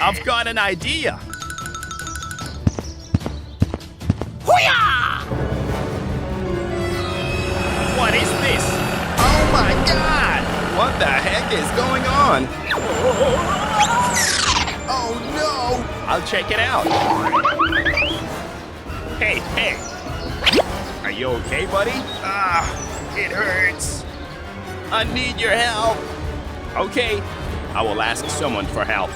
I've got an idea. What is this? Oh my God! What the heck is going on? Oh no! I'll check it out. Hey, hey! Are you okay, buddy? Ah, it hurts. I need your help. Okay, I will ask someone for help.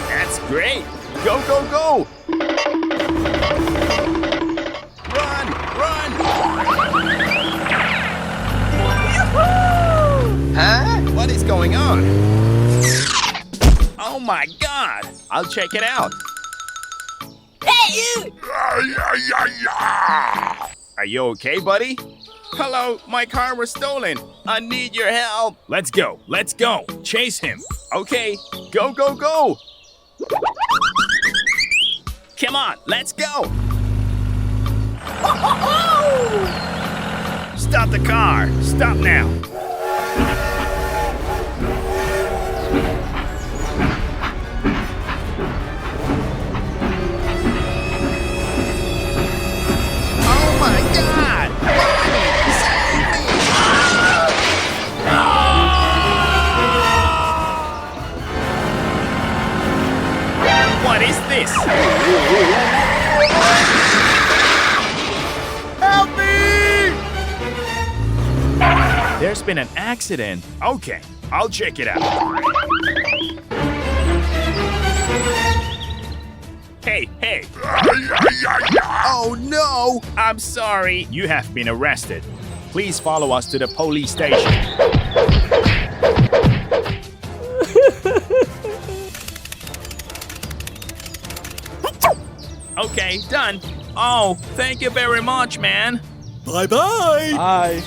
That's great. Go, go, go! Run, run! Huh? What is going on? Oh my God! I'll check it out. Hey, you! Are you okay, buddy? Hello, my car was stolen. I need your help. Let's go, let's go. Chase him. Okay, go, go, go. Come on, let's go. Stop the car. Stop now. Oh my God! Save me! What is this? Help me! There's been an accident. Okay, I'll check it out. Hey, hey! Oh no! I'm sorry. You have been arrested. Please follow us to the police station. Okay, done. Oh, thank you very much, man. Bye-bye. Bye.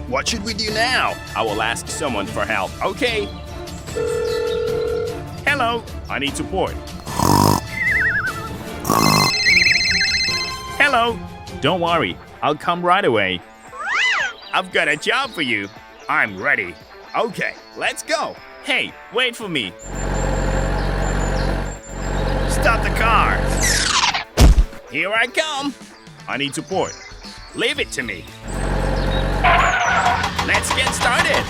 What should we do now? I will ask someone for help. Okay. Hello, I need support. Hello. Don't worry, I'll come right away. I've got a job for you. I'm ready. Okay, let's go. Hey, wait for me. Stop the car. Here I come. I need support. Leave it to me. Let's get started.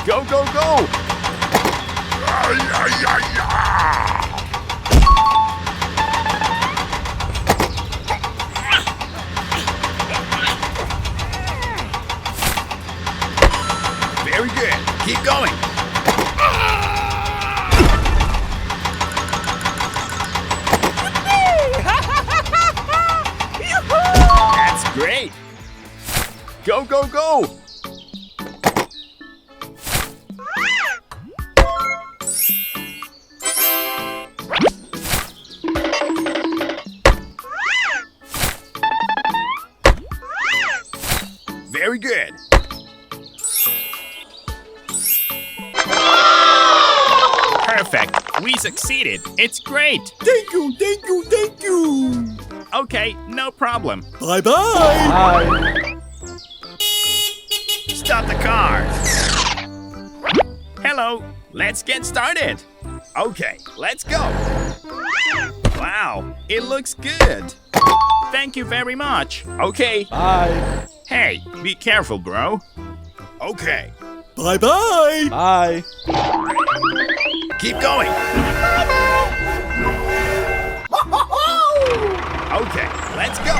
Go, go, go. Very good. Keep going. That's great. Go, go, go. Very good. Perfect. We succeeded. It's great. Thank you, thank you, thank you. Okay, no problem. Bye-bye. Bye. Stop the car. Hello. Let's get started. Okay, let's go. Wow, it looks good. Thank you very much. Okay. Bye. Hey, be careful, bro. Okay. Bye-bye. Bye. Keep going. Okay, let's go.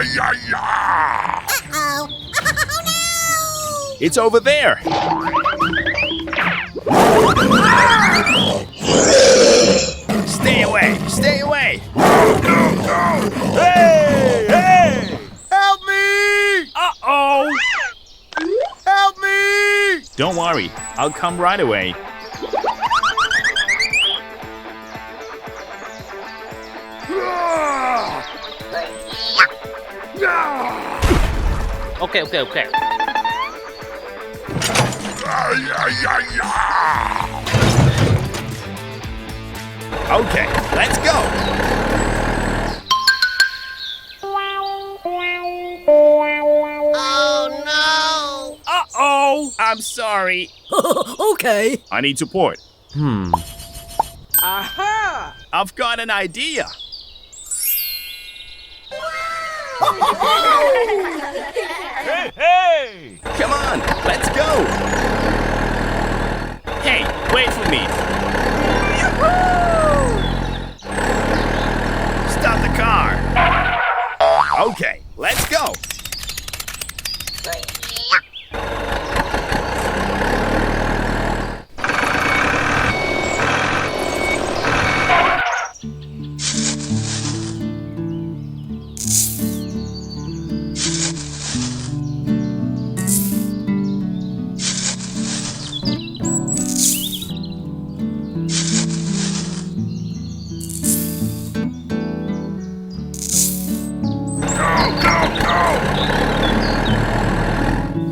Oh. Oh It's over there. Stay away! Stay away! Hey! Hey! Help me! Uh-oh! Help me! Don't worry, I'll come right away. Okay, okay, okay. Okay, let's go! no! Uh-oh! I'm sorry. Okay. I need support. Aha! I've got an idea. Hey, hey! Come on, let's go! Hey, wait for me! Stop the car! Okay, let's go!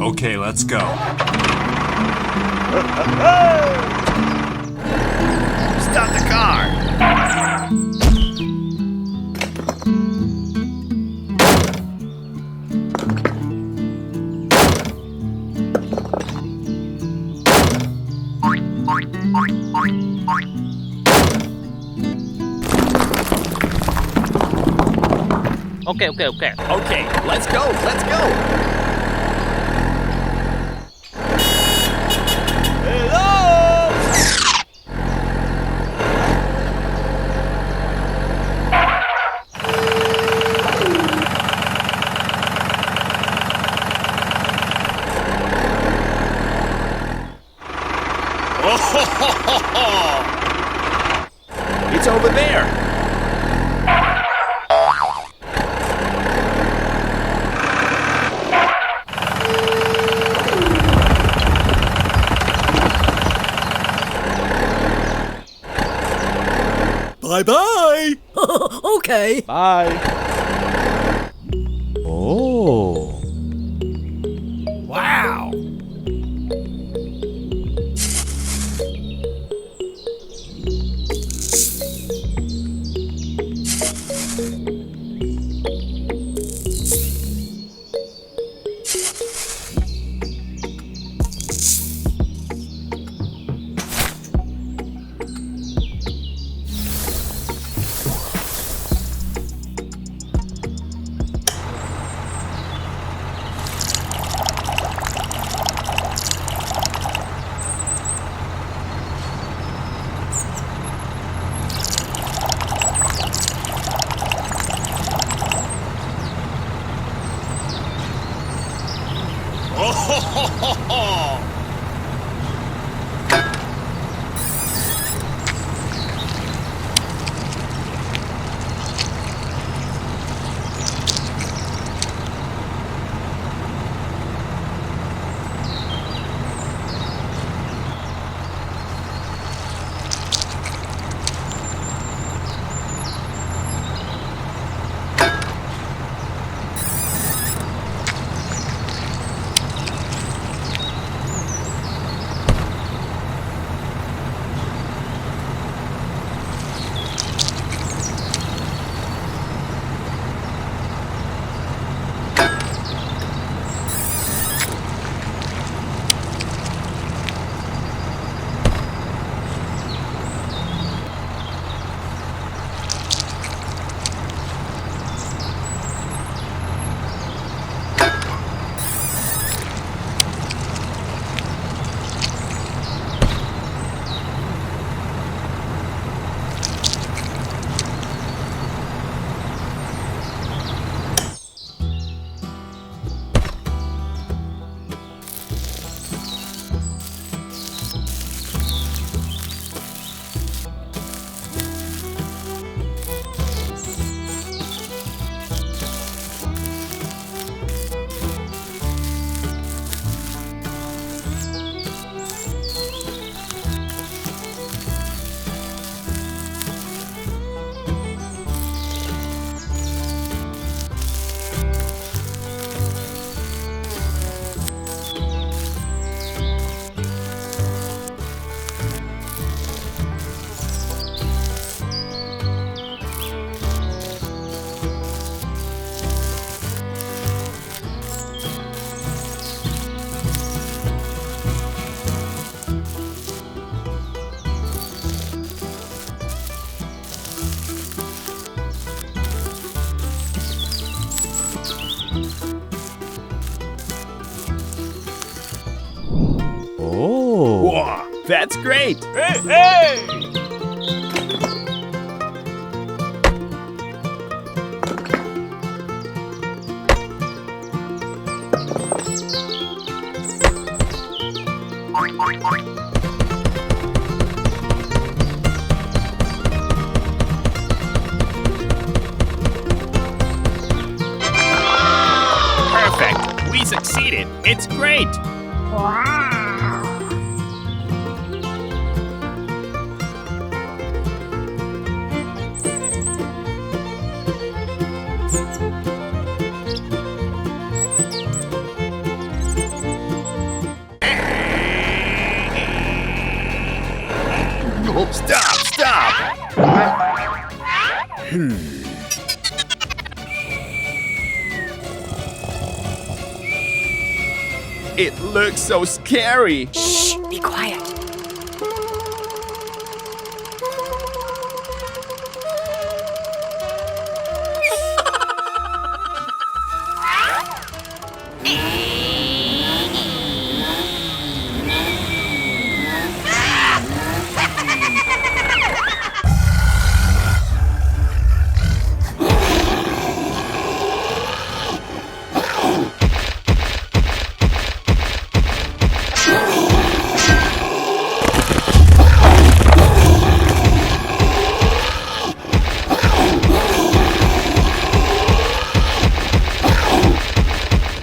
Okay, let's go. Stop the car! Okay, okay, okay. Okay, let's go, let's go! Hello! It's over there! Bye-bye. Okay. Bye. Oh. Wow! great. Hey, hey! Perfect. We succeeded. It's great. Stop! It looks so scary. Shh, be quiet.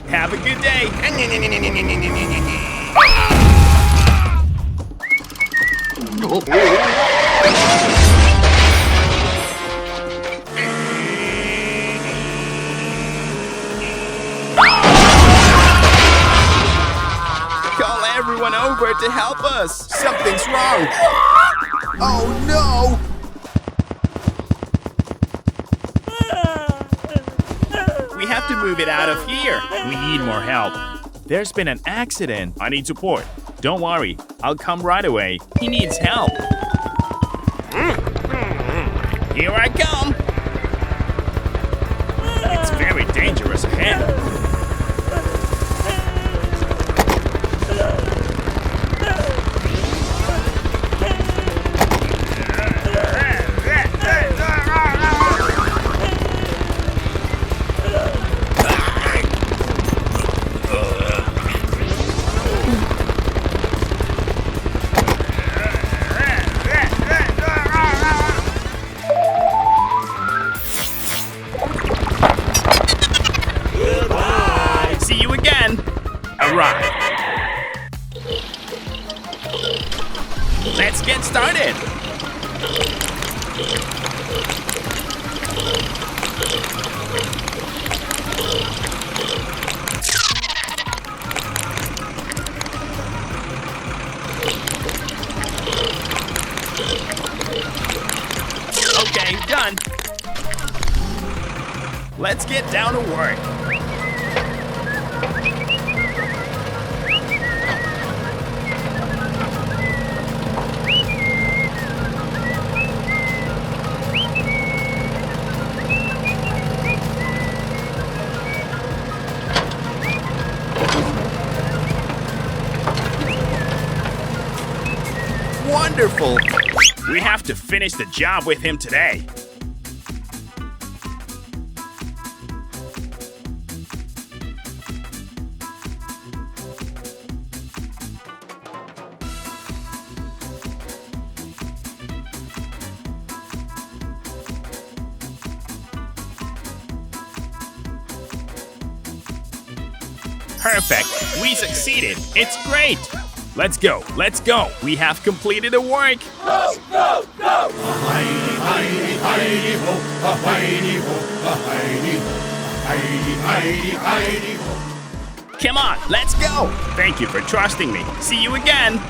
Have a good day. Call everyone over to help us. Something's wrong. Oh no! We have to move it out of here. We need more help. There's been an accident. I need support. Don't worry. I'll come right away. He needs help. Here I come. It's very dangerous ahead. See you again. Arrive. Let's get started. Okay, done. Let's get down to work. Wonderful! We have to finish the job with him today. Perfect! We succeeded! It's great! Let's go! Let's go! We have completed the work! Go, go, go! Heidi, Heidi, ho, Heidi, ho, Heidi, Heidi, Heidi, Heidi, ho. Come on, let's go! Thank you for trusting me. See you again!